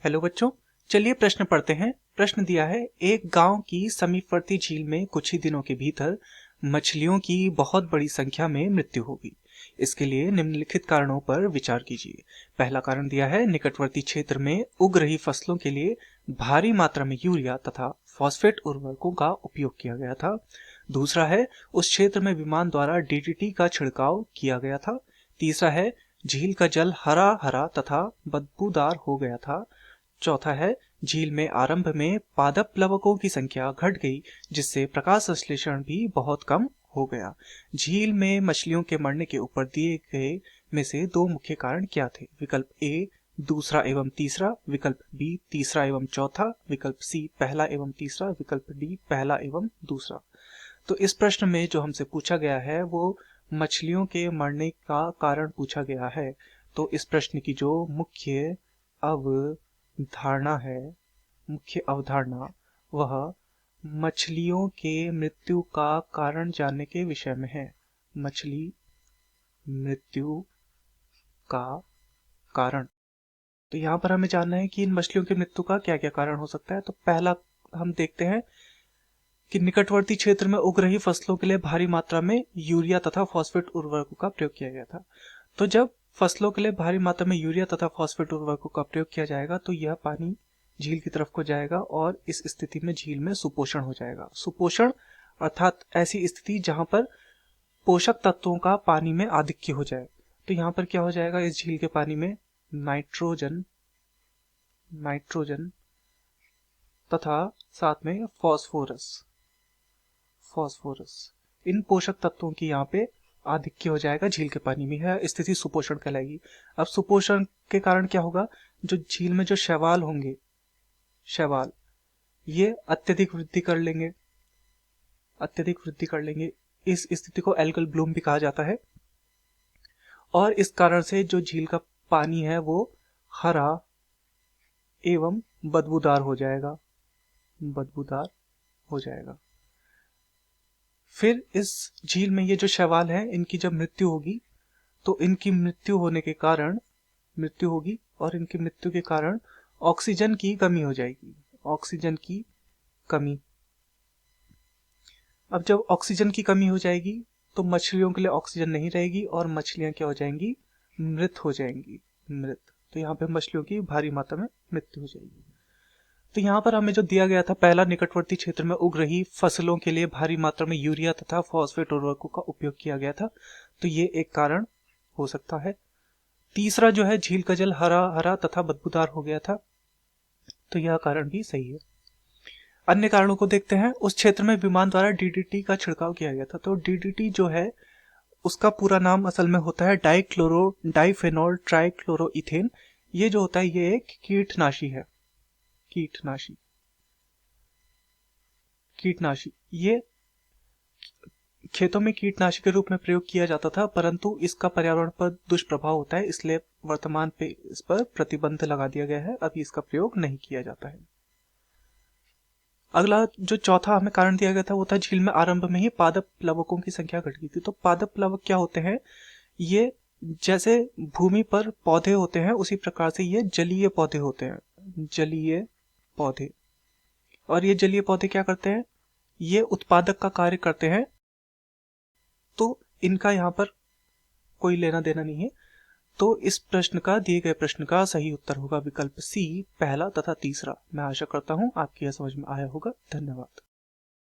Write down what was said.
Hello बच्चों, चलिए प्रश्न पढ़ते हैं। प्रश्न दिया है, एक गांव की समीपवर्ती झील में कुछ ही दिनों के भीतर मछलियों की बहुत बड़ी संख्या में मृत्यु होगी। इसके लिए निम्नलिखित कारणों पर विचार कीजिए। पहला कारण दिया है, निकटवर्ती क्षेत्र में उग रही फसलों के लिए भारी मात्रा में यूरिया तथा फॉस्फेट उर्वरकों का उपयोग किया गया था। दूसरा है, उस क्षेत्र में विमान द्वारा डीडीटी का छिड़काव किया गया था। तीसरा है, झील का जल हरा हरा तथा बदबूदार हो गया था। चौथा है, झील में आरंभ में पादप प्लवकों की संख्या घट गई, जिससे प्रकाश संश्लेषण भी बहुत कम हो गया। झील में मछलियों के मरने के ऊपर दिए गए में से दो मुख्य कारण क्या थे? विकल्प ए दूसरा एवं तीसरा, विकल्प बी तीसरा एवं चौथा, विकल्प सी पहला एवं तीसरा, विकल्प डी पहला एवं दूसरा। तो इस प्रश्न में जो हमसे पूछा गया है वो मछलियों के मरने का कारण पूछा गया है। तो इस प्रश्न की जो मुख्य अवधारणा वह मछलियों के मृत्यु का कारण जानने के विषय में है। मछली मृत्यु का कारण। तो यहाँ पर हमें जानना है कि इन मछलियों की मृत्यु का क्या क्या कारण हो सकता है। तो पहला हम देखते हैं कि निकटवर्ती क्षेत्र में उग रही फसलों के लिए भारी मात्रा में यूरिया तथा फॉस्फेट उर्वरकों का प्रयोग किया गया था। तो जब फसलों के लिए भारी मात्रा में यूरिया तथा फॉस्फेट उर्वरकों का प्रयोग किया जाएगा तो यह पानी झील की तरफ को जाएगा और इस स्थिति में झील में सुपोषण हो जाएगा। सुपोषण अर्थात ऐसी स्थिति जहां पर पोषक तत्वों का पानी में आधिक्य हो जाए। तो यहाँ पर क्या हो जाएगा, इस झील के पानी में नाइट्रोजन तथा साथ में फॉस्फोरस इन पोषक तत्वों की यहाँ पे आधिक्य हो जाएगा झील के पानी में। यह स्थिति सुपोषण कहलाएगी। अब सुपोषण के कारण क्या होगा, जो झील में जो शैवाल होंगे, ये अत्यधिक वृद्धि कर लेंगे। इस स्थिति को एल्गल ब्लूम भी कहा जाता है। और इस कारण से जो झील का पानी है वो हरा एवं बदबूदार हो जाएगा। फिर इस झील में ये जो शैवाल हैं, इनकी जब मृत्यु होगी तो इनकी मृत्यु होगी और इनकी मृत्यु के कारण ऑक्सीजन की कमी हो जाएगी। अब जब ऑक्सीजन की कमी हो जाएगी तो मछलियों के लिए ऑक्सीजन नहीं रहेगी और मछलियां क्या हो जाएंगी, मृत हो जाएंगी। तो यहाँ पे मछलियों की भारी मात्रा में मृत्यु हो जाएगी। तो यहाँ पर हमें जो दिया गया था, पहला, निकटवर्ती क्षेत्र में उग रही फसलों के लिए भारी मात्रा में यूरिया तथा फॉस्फेट उर्वरकों का उपयोग किया गया था। तो ये एक कारण हो सकता है। तीसरा जो है, झील का जल हरा हरा तथा बदबूदार हो गया था। तो यह कारण भी सही है। अन्य कारणों को देखते हैं। उस क्षेत्र में विमान द्वारा डीडीटी का छिड़काव किया गया था। तो डीडीटी जो है उसका पूरा नाम असल में होता है डाइफेनॉल ट्राइक्लोरोइथेन। ये जो होता है ये एक कीटनाशी है। कीटनाशी ये खेतों में कीटनाशी के रूप में प्रयोग किया जाता था, परंतु इसका पर्यावरण पर दुष्प्रभाव होता है, इसलिए वर्तमान पे इस पर प्रतिबंध लगा दिया गया है। अभी इसका प्रयोग नहीं किया जाता है। अगला जो चौथा हमें कारण दिया गया था वो था, झील में आरंभ में ही पादप प्लवकों की संख्या घट गई थी। तो पादप प्लवक क्या होते हैं, ये जैसे भूमि पर पौधे होते हैं उसी प्रकार से ये जलीय पौधे होते हैं। और ये जलीय पौधे क्या करते हैं, ये उत्पादक का कार्य करते हैं। तो इनका यहाँ पर कोई लेना देना नहीं है। तो इस दिए गए प्रश्न का सही उत्तर होगा विकल्प सी, पहला तथा तीसरा। मैं आशा करता हूं आपकी यह समझ में आया होगा। धन्यवाद।